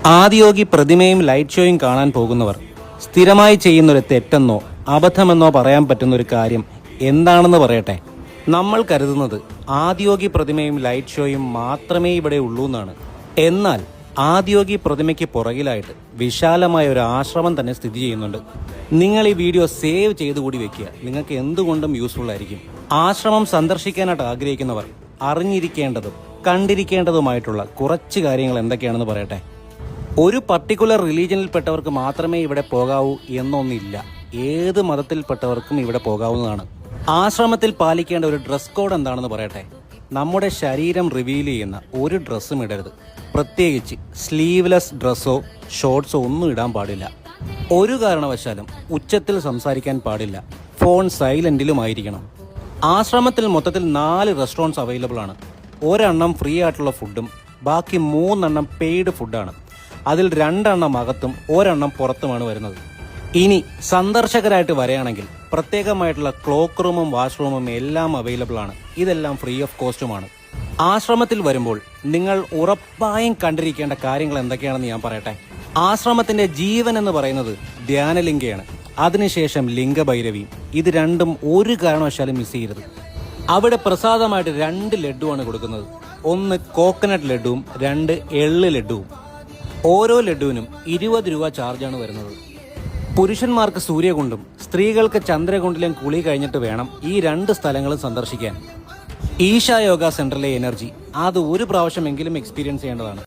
Adiyogi പ്രതിമയും light ഷോയും കാണാൻ പോകുന്നവർ സ്ഥിരമായി ചെയ്യുന്നൊരു തെറ്റെന്നോ അബദ്ധമെന്നോ പറയാൻ പറ്റുന്നൊരു കാര്യം എന്താണെന്ന് പറയട്ടെ. നമ്മൾ കരുതുന്നത് ആദിയോഗി പ്രതിമയും ലൈറ്റ് ഷോയും മാത്രമേ ഇവിടെ ഉള്ളൂ എന്നാണ്. എന്നാൽ ആദിയോഗി പ്രതിമയ്ക്ക് പുറകിലായിട്ട് വിശാലമായ ഒരു ആശ്രമം തന്നെ സ്ഥിതി ചെയ്യുന്നുണ്ട്. നിങ്ങൾ ഈ വീഡിയോ സേവ് ചെയ്തുകൂടി വെക്കുക, നിങ്ങൾക്ക് എന്തുകൊണ്ടും യൂസ്ഫുൾ ആയിരിക്കും. ആശ്രമം സന്ദർശിക്കാനായിട്ട് ആഗ്രഹിക്കുന്നവർ അറിഞ്ഞിരിക്കേണ്ടതും കണ്ടിരിക്കേണ്ടതുമായിട്ടുള്ള കുറച്ച് കാര്യങ്ങൾ എന്തൊക്കെയാണെന്ന് പറയട്ടെ. ഒരു പർട്ടിക്കുലർ റിലീജിയനിൽപ്പെട്ടവർക്ക് മാത്രമേ ഇവിടെ പോകാവൂ എന്നൊന്നില്ല. ഏത് മതത്തിൽപ്പെട്ടവർക്കും ഇവിടെ പോകാവുന്നതാണ്. ആശ്രമത്തിൽ പാലിക്കേണ്ട ഒരു ഡ്രസ് കോഡ് എന്താണെന്ന് പറയട്ടെ. നമ്മുടെ ശരീരം റിവീൽ ചെയ്യുന്ന ഒരു ഡ്രസ്സും ഇടരുത്. പ്രത്യേകിച്ച് സ്ലീവ്ലെസ് ഡ്രസ്സോ ഷോർട്സോ ഒന്നും ഇടാൻ പാടില്ല. ഒരു കാരണവശാലും ഉച്ചത്തിൽ സംസാരിക്കാൻ പാടില്ല. ഫോൺ സൈലന്റിലുമായിരിക്കണം. ആശ്രമത്തിൽ മൊത്തത്തിൽ 4 റെസ്റ്റോറൻറ്റ്സ് അവൈലബിൾ ആണ്. ഒരെണ്ണം ഫ്രീ ആയിട്ടുള്ള ഫുഡും ബാക്കി 3 പെയ്ഡ് ഫുഡാണ്. അതിൽ 2 അകത്തും ഒരെണ്ണം പുറത്തുമാണ് വരുന്നത്. ഇനി സന്ദർശകരായിട്ട് വരികയാണെങ്കിൽ പ്രത്യേകമായിട്ടുള്ള ക്ലോക്ക് റൂമും വാഷ്റൂമും എല്ലാം അവൈലബിൾ ആണ്. ഇതെല്ലാം ഫ്രീ ഓഫ് കോസ്റ്റുമാണ്. ആശ്രമത്തിൽ വരുമ്പോൾ നിങ്ങൾ ഉറപ്പായും കണ്ടിരിക്കേണ്ട കാര്യങ്ങൾ എന്തൊക്കെയാണെന്ന് ഞാൻ പറയട്ടെ. ആശ്രമത്തിന്റെ ജീവൻ എന്ന് പറയുന്നത് ധ്യാനലിംഗയാണ്. അതിനുശേഷം ലിംഗഭൈരവിയും. ഇത് രണ്ടും ഒരു കാരണവശാലും മിസ് ചെയ്യരുത്. അവിടെ പ്രസാദമായിട്ട് 2 ലഡുവാണ് കൊടുക്കുന്നത്. ഒന്ന് കോക്കനട്ട് ലഡുവും 2 എള്ള് ലഡുവും. ഓരോ ലഡുവിനും 20 രൂപ ചാർജാണ് വരുന്നത്. പുരുഷന്മാർക്ക് സൂര്യകുണ്ടും സ്ത്രീകൾക്ക് ചന്ദ്രകുണ്ടിലും കുളി കഴിഞ്ഞിട്ട് വേണം ഈ 2 സ്ഥലങ്ങളും സന്ദർശിക്കാൻ. ഈശ യോഗ സെന്ററിലെ എനർജി അത് ഒരു പ്രാവശ്യമെങ്കിലും എക്സ്പീരിയൻസ് ചെയ്യേണ്ടതാണ്.